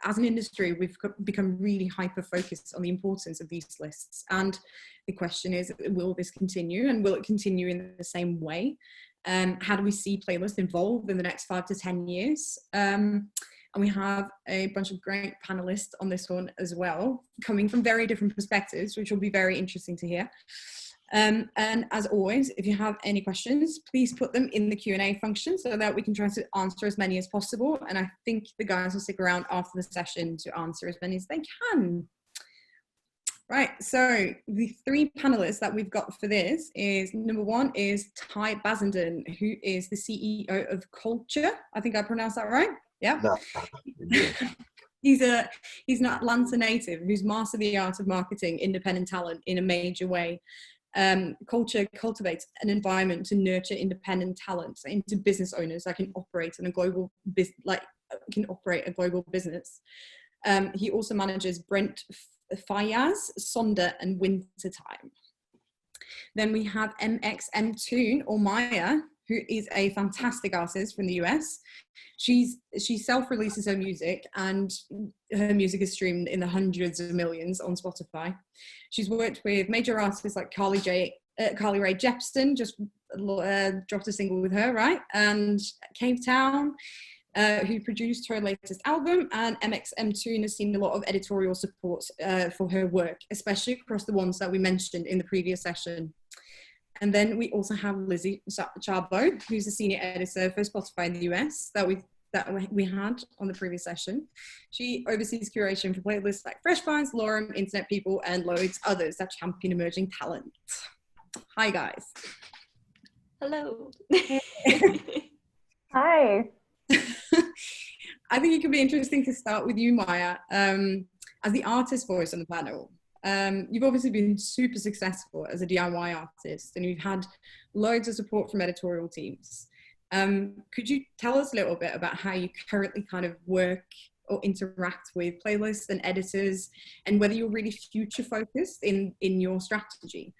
as an industry, we've become really hyper-focused on the importance of these lists. And the question is, will this continue, and will it continue in the same way? How do we see playlists evolve in the next 5 to 10 years? And we have a bunch of great panelists on this one as well, coming from very different perspectives, which will be very interesting to hear. And as always, if you have any questions, please put them in the Q&A function so that we can try to answer as many as possible. And I think the guys will stick around after the session to answer as many as they can. Right, so the 3 panelists that we've got for this is, number 1 is Baisden, who is the CEO of Colture. I think I pronounced that right? Yeah. No, He's an Atlanta native who's mastered the art of marketing independent talent in a major way. Colture cultivates an environment to nurture independent talent into business owners that can operate in a global business. He also manages Brent Fayaz, Sonder, and Wintertime. Then we have mxmtoon, or Maya, who is a fantastic artist from the US. She self-releases her music, and her music is streamed in the hundreds of millions on Spotify. She's worked with major artists like Carly Rae Jepsen, just dropped a single with her, right? And Cave Town, who produced her latest album, and mxmtoon has seen a lot of editorial support for her work, especially across the ones that we mentioned in the previous session. And then we also have Lizzy, Szabo, who's a senior editor for Spotify in the US that we had on the previous session. She oversees curation for playlists like Fresh Finds, Lorem, Internet People, and loads others that champion emerging talent. Hi, guys. Hello. Hi. I think it could be interesting to start with you, Maya, as the artist voice on the panel. You've obviously been super successful as a DIY artist, and you've had loads of support from editorial teams. Could you tell us a little bit about how you currently kind of work or interact with playlists and editors, and whether you're really future focused in your strategy?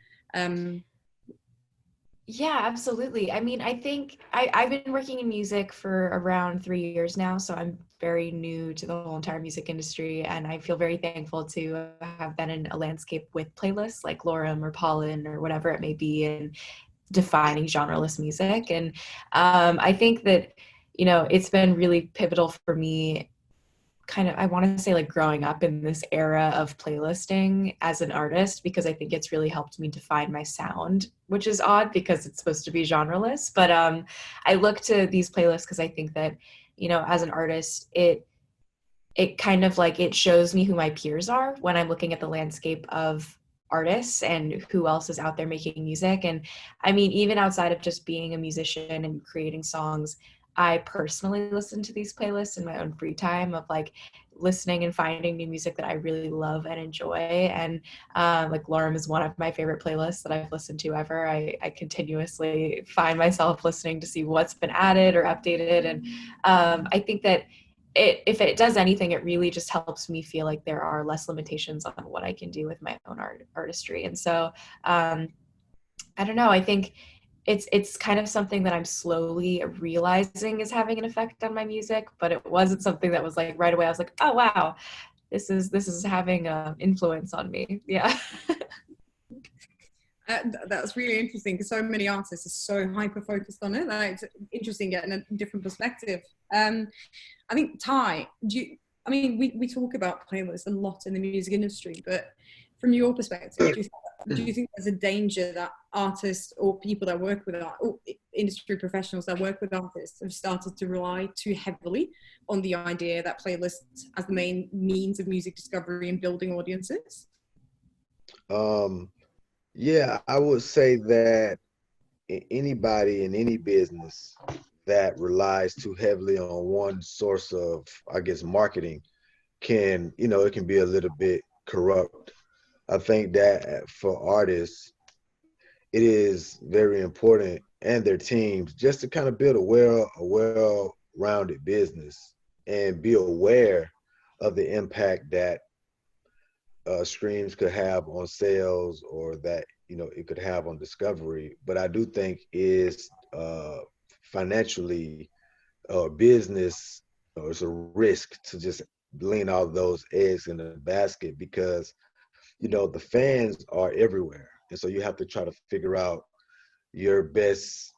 Yeah, absolutely. I mean, I think I've been working in music for around 3 years now, so I'm very new to the whole entire music industry, and I feel very thankful to have been in a landscape with playlists like Lorem or Pollen or whatever it may be, and defining genreless music. And I think that, you know, it's been really pivotal for me, kind of, I want to say, like, growing up in this era of playlisting as an artist, because I think it's really helped me define my sound, which is odd because it's supposed to be genreless. But I look to these playlists because I think that, you know, as an artist, it kind of like, it shows me who my peers are when I'm looking at the landscape of artists and who else is out there making music. And I mean, even outside of just being a musician and creating songs, I personally listen to these playlists in my own free time, of like listening and finding new music that I really love and enjoy. And like Lorem is one of my favorite playlists that I've listened to ever. I continuously find myself listening to see what's been added or updated. And I think that if it does anything, it really just helps me feel like there are less limitations on what I can do with my own artistry. And so I don't know, I think it's kind of something that I'm slowly realizing is having an effect on my music, but it wasn't something that was like right away I was like, oh wow, this is having an influence on me. Yeah. That's really interesting, because so many artists are so hyper focused on it. It's interesting getting a different perspective. I think, Ty, we talk about playlists a lot in the music industry, but from your perspective, do you think there's a danger that artists or people that work with art, or industry professionals that work with artists, have started to rely too heavily on the idea that playlists as the main means of music discovery and building audiences? Yeah, I would say that anybody in any business that relies too heavily on one source of, I guess, marketing can, it can be a little bit corrupt. I think that for artists, it is very important, and their teams, just to kind of build a well-rounded business and be aware of the impact that streams could have on sales, or that it could have on discovery. But I do think is financially business, or it's a risk to just lean all those eggs in the basket, because the fans are everywhere, and so you have to try to figure out your best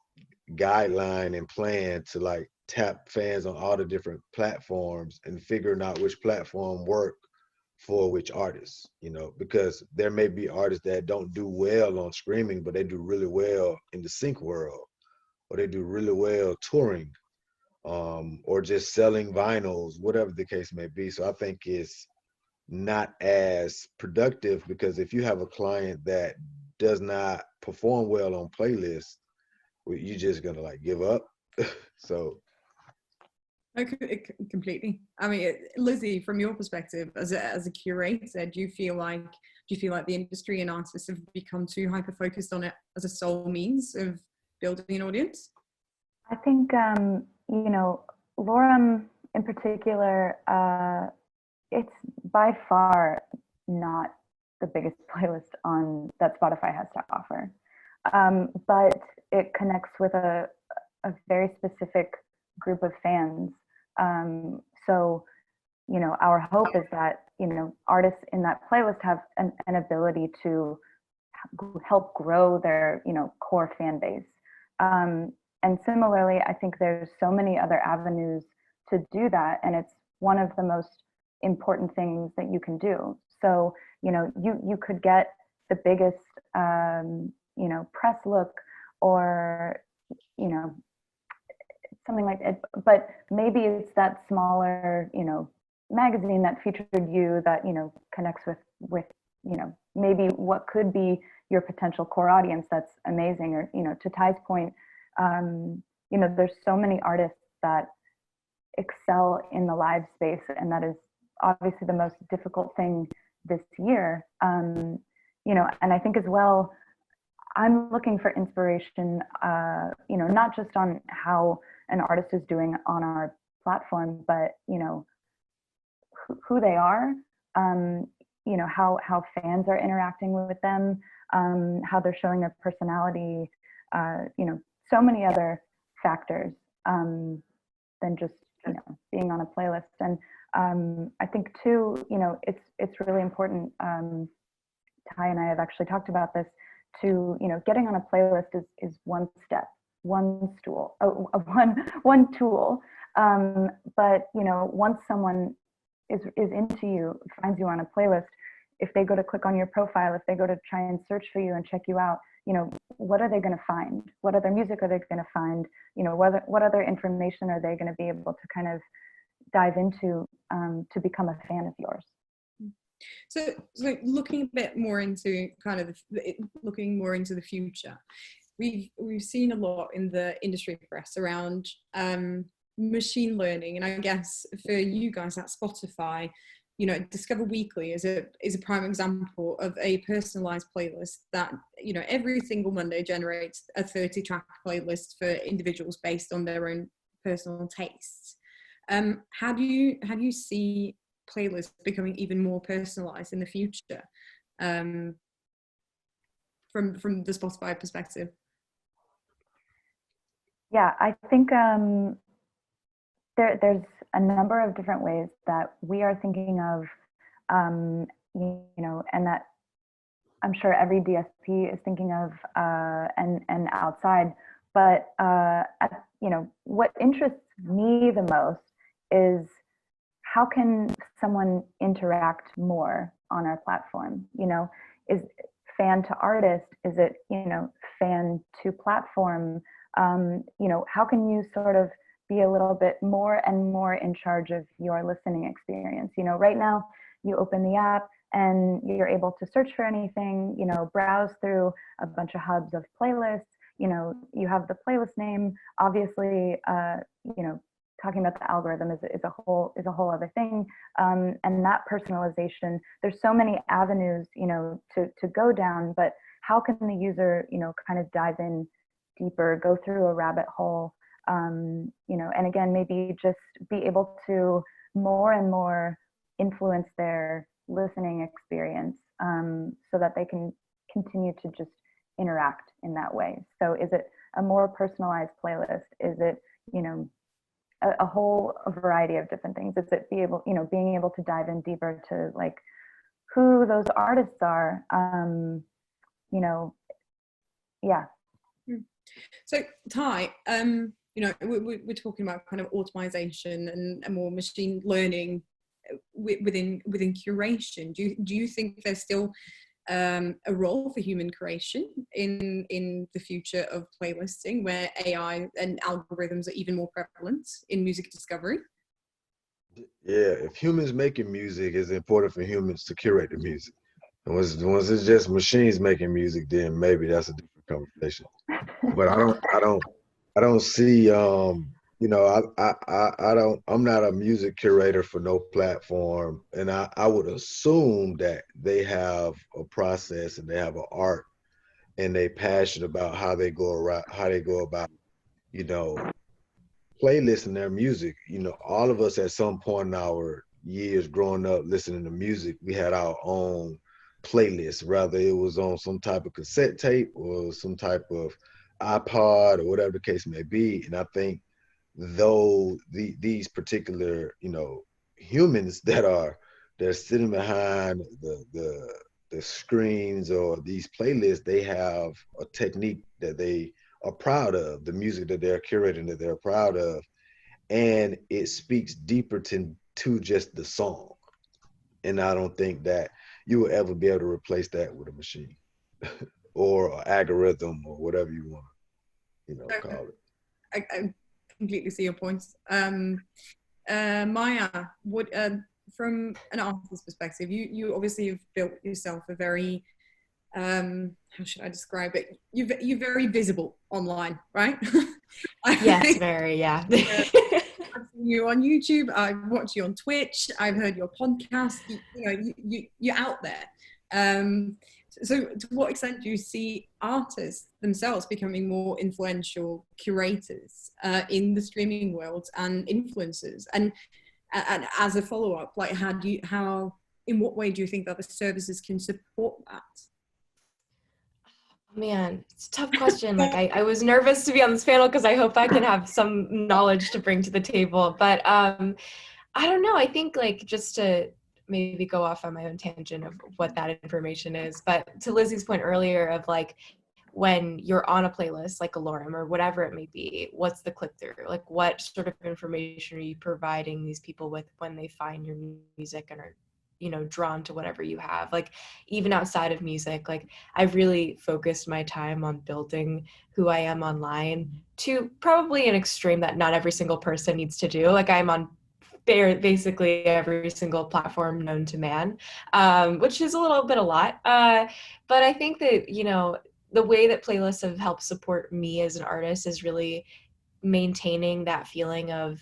guideline and plan to like tap fans on all the different platforms and figuring out which platform work for which artists, because there may be artists that don't do well on streaming, but they do really well in the sync world, or they do really well touring, or just selling vinyls, whatever the case may be. So I think it's not as productive, because if you have a client that does not perform well on playlists, you're just gonna like give up. So completely. I mean, Lizzy, from your perspective as a curator, do you feel like the industry and artists have become too hyper focused on it as a sole means of building an audience? I think Lorem in particular, it's by far not the biggest playlist that Spotify has to offer, but it connects with a very specific group of fans. So, our hope is that, artists in that playlist have an ability to help grow their, core fan base. And similarly, I think there's so many other avenues to do that, and it's one of the most important things that you can do. So, you could get the biggest, press look, or, something like it, but maybe it's that smaller, magazine that featured you that, connects with, maybe what could be your potential core audience. That's amazing. Or, to Ty's point, there's so many artists that excel in the live space, and that is obviously the most difficult thing this year. And I think as well, I'm looking for inspiration, not just on how an artist is doing on our platform, but, who they are, how fans are interacting with them, how they're showing their personality, so many other factors than just, being on a playlist. And I think too, it's really important. Ty and I have actually talked about this, to, getting on a playlist is one step, one tool. But, once someone is into you, finds you on a playlist, if they go to click on your profile, if they go to try and search for you and check you out, what are they going to find? What other music are they going to find? What other information are they going to be able to kind of dive into to become a fan of yours? So looking a bit more into looking more into the future, we've seen a lot in the industry press around machine learning, and I guess for you guys at Spotify, Discover Weekly is a prime example of a personalized playlist that every single Monday generates a 30-track playlist for individuals based on their own personal tastes. How do you see playlists becoming even more personalized in the future, from the Spotify perspective? Yeah, I think there's a number of different ways that we are thinking of, and that I'm sure every DSP is thinking of, and outside. But what interests me the most is, how can someone interact more on our platform? Is fan to artist? Is it, fan to platform? How can you sort of be a little bit more and more in charge of your listening experience? Right now you open the app and you're able to search for anything, browse through a bunch of hubs of playlists. You have the playlist name, obviously, talking about the algorithm is a whole other thing. And that personalization, there's so many avenues, to go down, but how can the user, kind of dive in deeper, go through a rabbit hole, and again, maybe just be able to more and more influence their listening experience, so that they can continue to just interact in that way. So is it a more personalized playlist? Is it, a whole variety of different things. It's it being able to dive in deeper to like who those artists are. Yeah. So Ty, we're talking about kind of automation and more machine learning within curation. Do you think there's still a role for human curation in the future of playlisting, where AI and algorithms are even more prevalent in music discovery? Yeah, if humans making music, it's important for humans to curate the music. And once it's just machines making music, then maybe that's a different conversation. But I don't see I'm not a music curator for no platform, and I would assume that they have a process and they have an art and they passionate about how they go about playlisting their music. All of us at some point in our years growing up listening to music, we had our own playlist, rather it was on some type of cassette tape or some type of iPod or whatever the case may be. And I think though these particular, humans they're sitting behind the screens or these playlists, they have a technique that they are proud of, the music that they're curating that they're proud of, and it speaks deeper to just the song. And I don't think that you will ever be able to replace that with a machine or an algorithm or whatever you want to, call it. I completely see your points. Maya, what from an artist's perspective, you obviously have built yourself a very how should I describe it? You're very visible online, right? Yes, very, yeah. I've seen you on YouTube. I've watched you on Twitch. I've heard your podcast. You're out there. So to what extent do you see artists themselves becoming more influential curators in the streaming world and influencers? And as a follow-up, like in what way do you think that the services can support that? Man, it's a tough question. Like I was nervous to be on this panel because I hope I can have some knowledge to bring to the table. But I don't know. I think like just to maybe go off on my own tangent of what that information is. But to Lizzy's point earlier of like when you're on a playlist like a Lorem or whatever it may be, what's the click through? Like what sort of information are you providing these people with when they find your music and are drawn to whatever you have? Like even outside of music, like I've really focused my time on building who I am online to probably an extreme that not every single person needs to do. Like I'm on basically every single platform known to man, which is a lot. But I think that, the way that playlists have helped support me as an artist is really maintaining that feeling of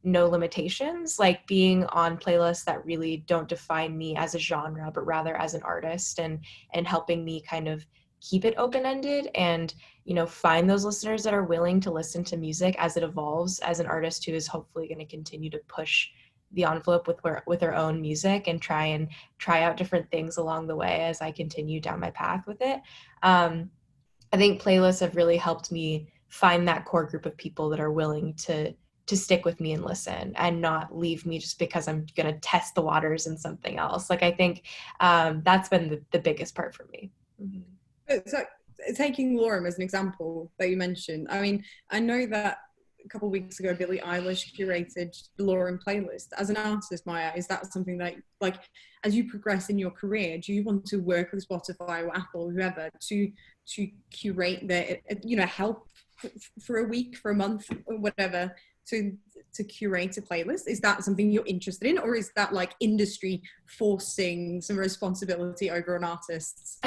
no limitations, like being on playlists that really don't define me as a genre, but rather as an artist, and helping me kind of keep it open-ended and, find those listeners that are willing to listen to music as it evolves, as an artist who is hopefully going to continue to push the envelope with their own music and try out different things along the way as I continue down my path with it. I think playlists have really helped me find that core group of people that are willing to stick with me and listen and not leave me just because I'm going to test the waters in something else. Like, I think that's been the biggest part for me. Mm-hmm. So taking Lorem as an example that you mentioned, I mean, I know that a couple of weeks ago, Billie Eilish curated the Lorem playlist. As an artist, Maya, is that something that, like, as you progress in your career, do you want to work with Spotify or Apple, whoever, to curate their, help for a week, for a month, or whatever, to curate a playlist? Is that something you're interested in, or is that like industry forcing some responsibility over on artists?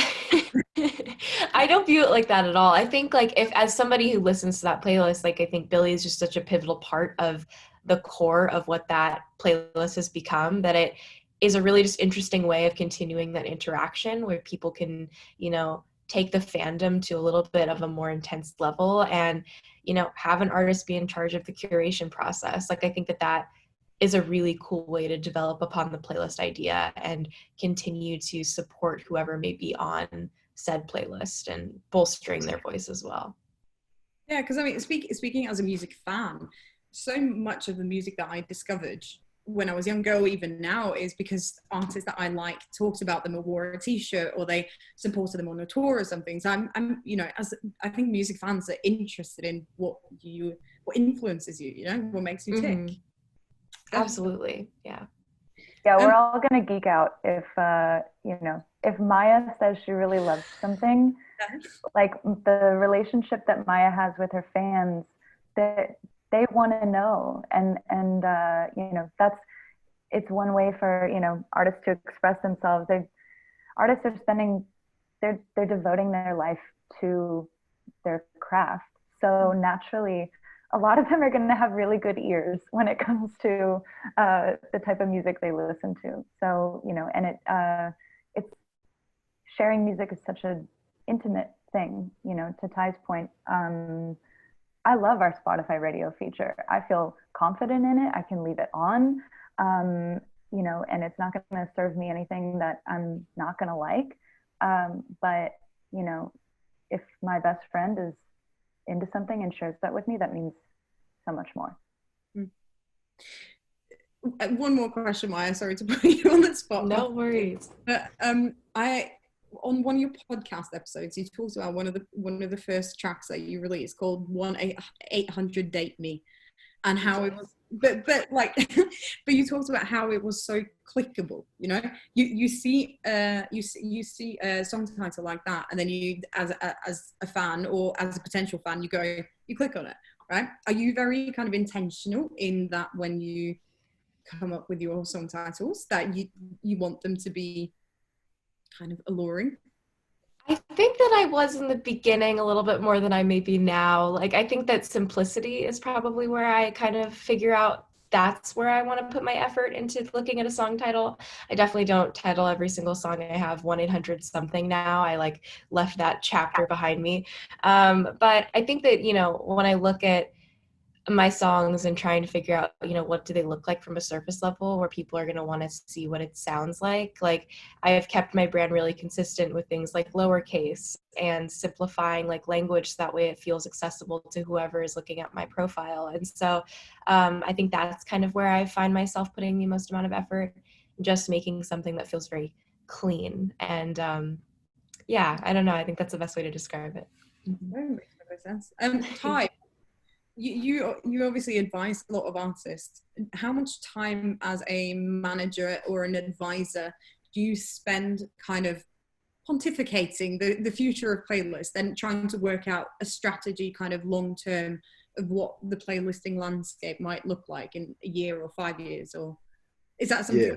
I don't view it like that at all. I think, like, if as somebody who listens to that playlist, like, I think Billie is just such a pivotal part of the core of what that playlist has become, that it is a really just interesting way of continuing that interaction where people can, take the fandom to a little bit of a more intense level and, have an artist be in charge of the curation process. Like, I think that is a really cool way to develop upon the playlist idea and continue to support whoever may be on said playlist and bolstering their voice as well. Yeah, because I mean, speaking as a music fan, so much of the music that I discovered when I was younger, or even now, is because artists that I like talked about them or wore a t-shirt, or they supported them on a tour or something. So I'm you know, as I think music fans are interested in what influences you, you know, what makes you tick. Mm-hmm. Absolutely. Yeah. Yeah, we're all gonna geek out if you know, if Maya says she really loves something, like the relationship that Maya has with her fans, that they want to know, and you know, it's one way for, you know, artists to express themselves. Artists are spending, they're devoting their life to their craft, so naturally a lot of them are going to have really good ears when it comes to the type of music they listen to. So, you know, and it's sharing music is such an intimate thing, you know, to Ty's point. I love our Spotify radio feature. I feel confident in it. I can leave it on, you know, and it's not going to serve me anything that I'm not going to like. But, you know, if my best friend is into something and shares that with me, that means so much more. One more question, Maya. Sorry to put you on the spot. No worries. But I, on one of your podcast episodes, you talked about one of the first tracks that you released called 1-800 Date Me, and how it was. But like, but you talked about how it was so clickable. You know, you see a song title like that, and then you, as a fan or as a potential fan, you click on it, right? Are you very kind of intentional in that when you come up with your song titles, that you want them to be kind of alluring? I think that I was in the beginning a little bit more than I may be now. Like, I think that simplicity is probably where I kind of figure out that's where I want to put my effort into looking at a song title. I definitely don't title every single song I have 1-800 something now. I like left that chapter behind me. But I think that, you know, when I look at my songs and trying to figure out, you know, what do they look like from a surface level where people are going to want to see what it sounds like I have kept my brand really consistent with things like lowercase and simplifying like language, so that way it feels accessible to whoever is looking at my profile. And so I think that's kind of where I find myself putting the most amount of effort, just making something that feels very clean. And yeah, I don't know, I think that's the best way to describe it. That makes perfect sense. Ty, you obviously advise a lot of artists. How much time as a manager or an advisor do you spend kind of pontificating the future of playlists and trying to work out a strategy kind of long term of what the playlisting landscape might look like in a year or 5 years? Or is that something?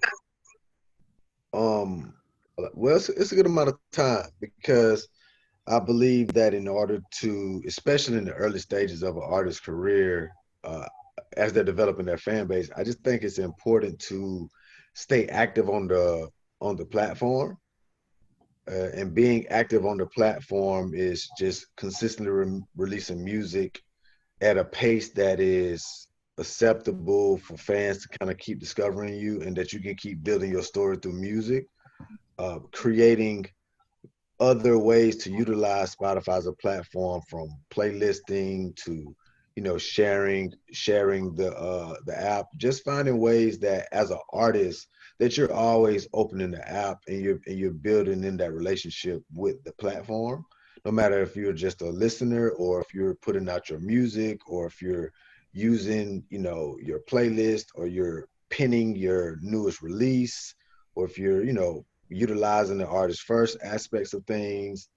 Well, it's a good amount of time, because I believe that in order to, especially in the early stages of an artist's career, as they're developing their fan base, I just think it's important to stay active on the platform. And being active on the platform is just consistently releasing music at a pace that is acceptable for fans to kind of keep discovering you, and that you can keep building your story through music, creating other ways to utilize Spotify as a platform, from playlisting to, you know, sharing the app, just finding ways that as an artist that you're always opening the app and you're building in that relationship with the platform, no matter if you're just a listener or if you're putting out your music or if you're using, you know, your playlist, or you're pinning your newest release, or if you're, you know, utilizing the artist first aspects of things,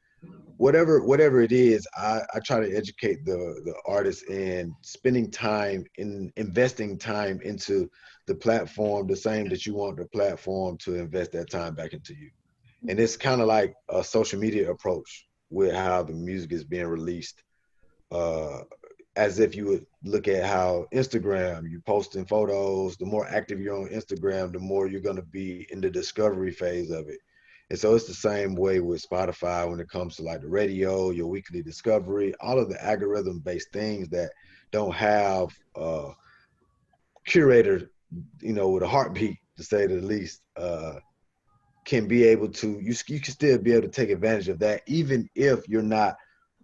whatever it is. I try to educate the artist in spending time in investing time into the platform, the same that you want the platform to invest that time back into you. And it's kind of like a social media approach with how the music is being released, as if you would look at how Instagram, you posting photos, the more active you're on Instagram, the more you're going to be in the discovery phase of it. And so it's the same way with Spotify when it comes to like the radio, your weekly discovery, all of the algorithm based things that don't have a curator, you know, with a heartbeat, to say the least, can be able to, you can still be able to take advantage of that, even if you're not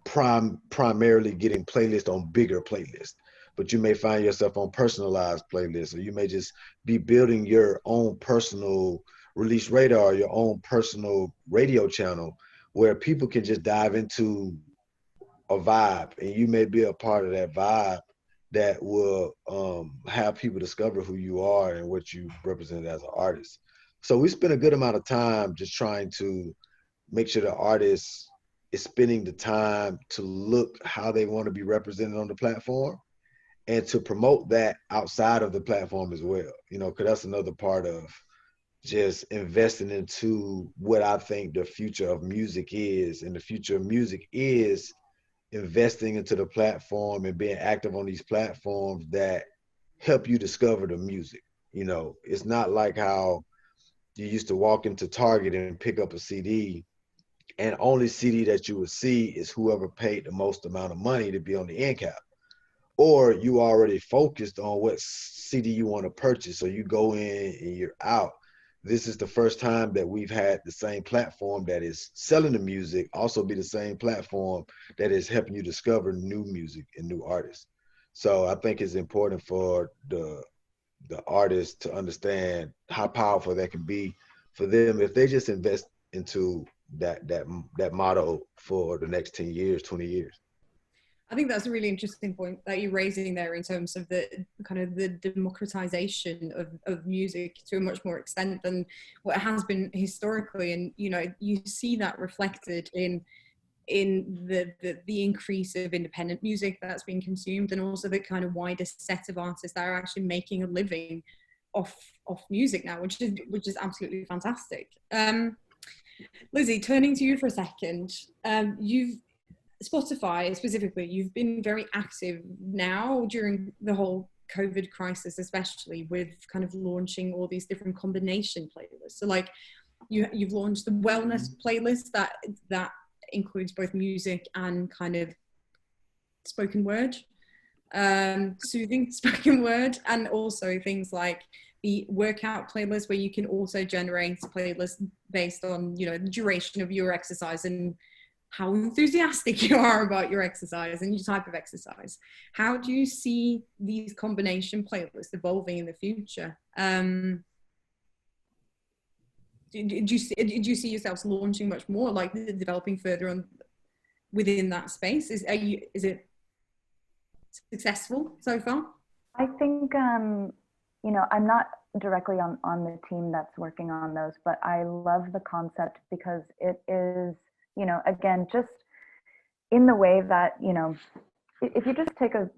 primarily getting playlists on bigger playlists. but you may find yourself on personalized playlists, or you may just be building your own personal release radar, your own personal radio channel where people can just dive into a vibe, and you may be a part of that vibe that will have people discover who you are and what you represent as an artist. So we spend a good amount of time just trying to make sure the artist is spending the time to look how they want to be represented on the platform, and to promote that outside of the platform as well. You know, because that's another part of just investing into what I think the future of music is. And the future of music is investing into the platform and being active on these platforms that help you discover the music. You know, it's not like how you used to walk into Target and pick up a CD, and only CD that you would see is whoever paid the most amount of money to be on the end cap. Or you already focused on what CD you want to purchase, so you go in and you're out. This is the first time that we've had the same platform that is selling the music also be the same platform that is helping you discover new music and new artists. So I think it's important for the artist to understand how powerful that can be for them if they just invest into that motto for the next 10 years, 20 years. I think that's a really interesting point that you're raising there in terms of the kind of the democratization of music to a much more extent than what it has been historically. And, you know, you see that reflected in the increase of independent music that's being consumed, and also the kind of wider set of artists that are actually making a living off music now, which is absolutely fantastic. Lizzy, turning to you for a second, Spotify specifically, you've been very active now during the whole COVID crisis, especially with kind of launching all these different combination playlists. So like you've launched the wellness playlist that includes both music and kind of spoken word, soothing spoken word, and also things like the workout playlist, where you can also generate playlists based on, you know, the duration of your exercise and how enthusiastic you are about your exercise and your type of exercise. How do you see these combination playlists evolving in the future? Did you see yourselves launching much more, like developing further on within that space? Is it successful so far? I think, you know, I'm not directly on the team that's working on those, but I love the concept because it is, you know, again, just in the way that, you know, if you just take a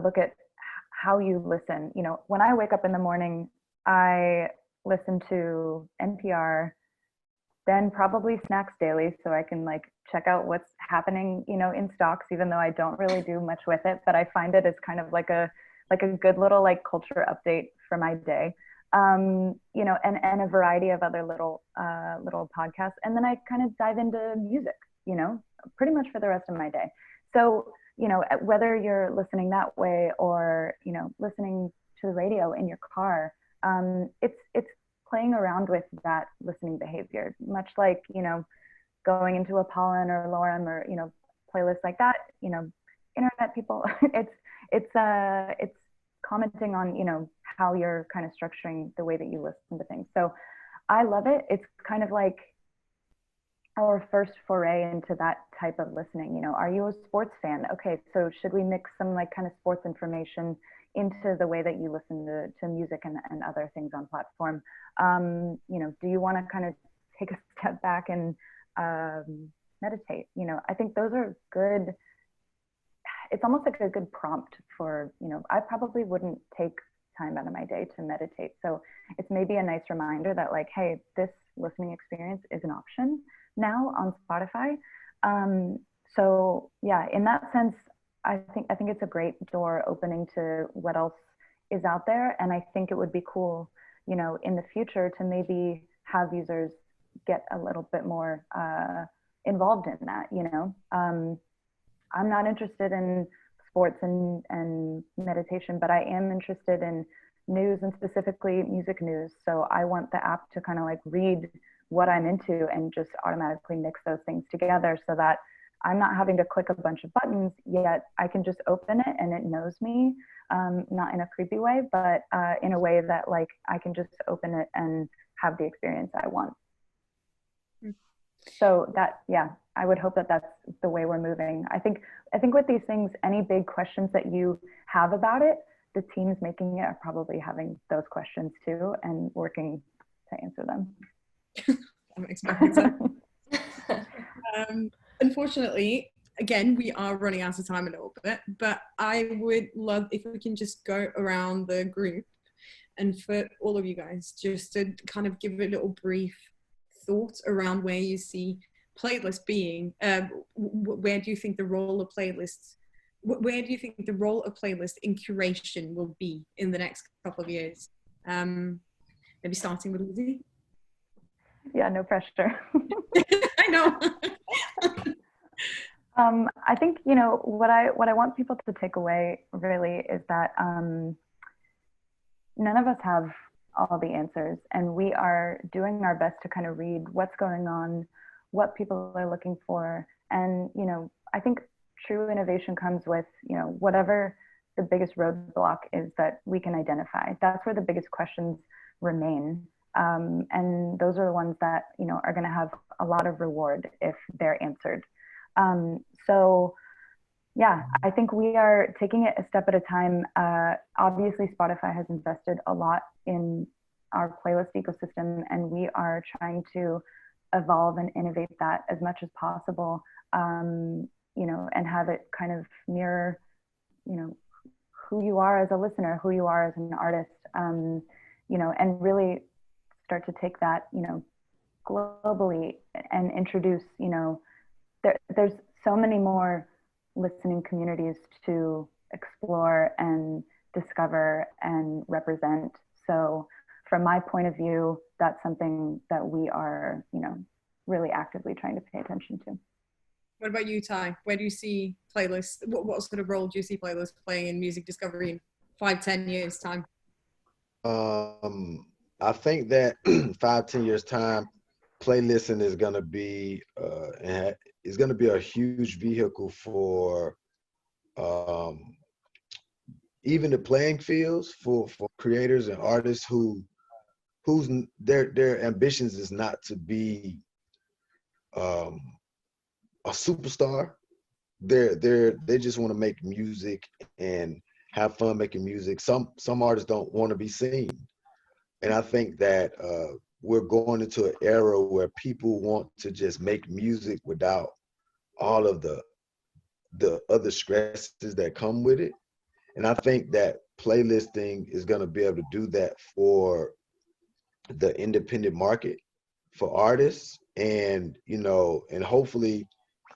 look at how you listen, you know, when I wake up in the morning, I listen to NPR, then probably Snacks Daily, so I can like check out what's happening, you know, in stocks, even though I don't really do much with it, but I find it as kind of like a good little like culture update for my day. You know, and a variety of other little podcasts. And then I kind of dive into music, you know, pretty much for the rest of my day. So, you know, whether you're listening that way or, you know, listening to the radio in your car, it's playing around with that listening behavior, much like, you know, going into a Pollen or Lorem or, you know, playlists like that, you know, internet people, it's commenting on, you know, how you're kind of structuring the way that you listen to things. So I love it. It's kind of like our first foray into that type of listening. You know, are you a sports fan? Okay, so should we mix some like kind of sports information into the way that you listen to music and other things on platform? You know, do you want to kind of take a step back and meditate? You know, I think those are good. It's almost like a good prompt for, you know, I probably wouldn't take time out of my day to meditate. So it's maybe a nice reminder that like, hey, this listening experience is an option now on Spotify. So yeah, in that sense, I think it's a great door opening to what else is out there. And I think it would be cool, you know, in the future to maybe have users get a little bit more involved in that, you know. I'm not interested in sports and meditation, but I am interested in news and specifically music news. So I want the app to kind of like read what I'm into and just automatically mix those things together so that I'm not having to click a bunch of buttons, yet I can just open it and it knows me. not in a creepy way, but in a way that like I can just open it and have the experience I want. So that, yeah, I would hope that that's the way we're moving. I think with these things, any big questions that you have about it, the teams making it are probably having those questions too and working to answer them. That makes perfect sense. Unfortunately, again, we are running out of time a little bit, but I would love if we can just go around the group and for all of you guys just to kind of give a little brief thought around where you see playlists being, where do you think the role of playlists, where do you think the role of playlist in curation will be in the next couple of years? Maybe starting with Lizzy. Yeah, no pressure. I know. I think, you know, what I want people to take away really is that none of us have all the answers, and we are doing our best to kind of read what's going on, what people are looking for. And, you know, I think true innovation comes with, you know, whatever the biggest roadblock is that we can identify. That's where the biggest questions remain. And those are the ones that, you know, are going to have a lot of reward if they're answered. So yeah, I think we are taking it a step at a time. Obviously, Spotify has invested a lot in our playlist ecosystem, and we are trying to evolve and innovate that as much as possible, you know, and have it kind of mirror, you know, who you are as a listener, who you are as an artist, you know, and really start to take that, you know, globally and introduce, you know, there's so many more listening communities to explore and discover and represent. So from my point of view, that's something that we are, you know, really actively trying to pay attention to. What about you, Ty? Where do you see playlists? What sort of role do you see playlists playing in music discovery in 5-10 years time? I think that 5-10 years time, playlisting is going to be a huge vehicle for even the playing fields for creators and artists whose their ambitions is not to be a superstar. They just want to make music and have fun making music. Some artists don't want to be seen, and I think that we're going into an era where people want to just make music without all of the other stresses that come with it. And I think that playlisting is going to be able to do that for the independent market for artists, and you know, and hopefully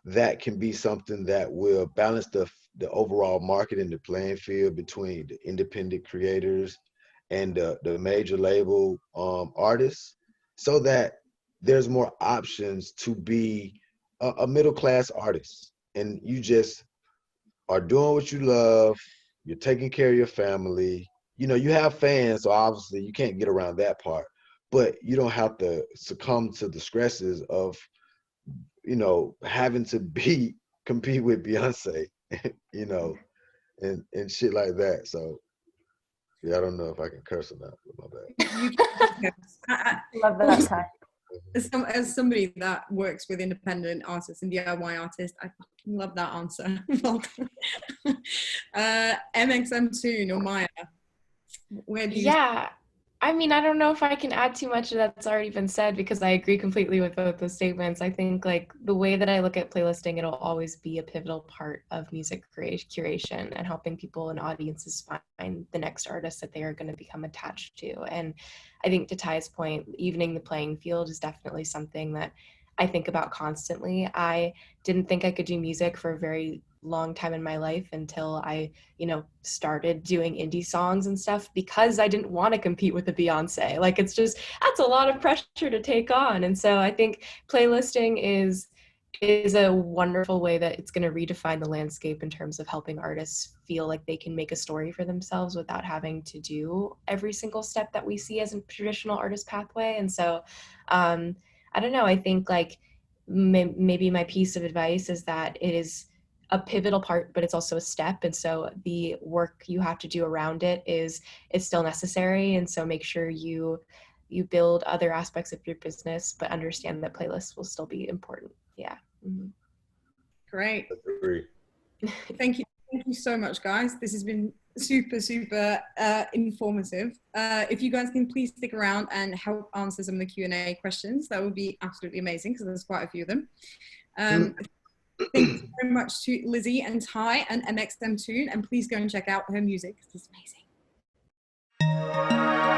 that can be something that will balance the overall market and the playing field between the independent creators and the major label artists, so that there's more options to be a middle-class artist, and you just are doing what you love, you're taking care of your family, you know, you have fans, so obviously you can't get around that part, but you don't have to succumb to the stresses of, you know, having to compete with Beyonce, you know, and shit like that. So yeah, I don't know if I can curse or not, but my bad. I love that, Ty. As somebody that works with independent artists and DIY artists, I fucking love that answer. mxmtoon or Maya, where do you? Yeah, I mean, I don't know if I can add too much that's already been said, because I agree completely with both those statements. I think like the way that I look at playlisting, it'll always be a pivotal part of music curation and helping people and audiences find the next artist that they are going to become attached to. And I think to Ty's point, evening the playing field is definitely something that I think about constantly. I didn't think I could do music for a very long time in my life until I, you know, started doing indie songs and stuff, because I didn't want to compete with the Beyonce. Like, it's just, that's a lot of pressure to take on. And so I think playlisting is a wonderful way that it's going to redefine the landscape in terms of helping artists feel like they can make a story for themselves without having to do every single step that we see as a traditional artist pathway. And so I don't know, I think like maybe my piece of advice is that it is a pivotal part, but it's also a step. And so the work you have to do around it is still necessary. And so make sure you build other aspects of your business, but understand that playlists will still be important. Yeah. Mm-hmm. Great. Agree. Thank you so much, guys. This has been super informative. If you guys can please stick around and help answer some of the Q&A questions, that would be absolutely amazing, because there's quite a few of them. Thank you very much to Lizzy and Ty and mxmtoon, and please go and check out her music, because it's amazing.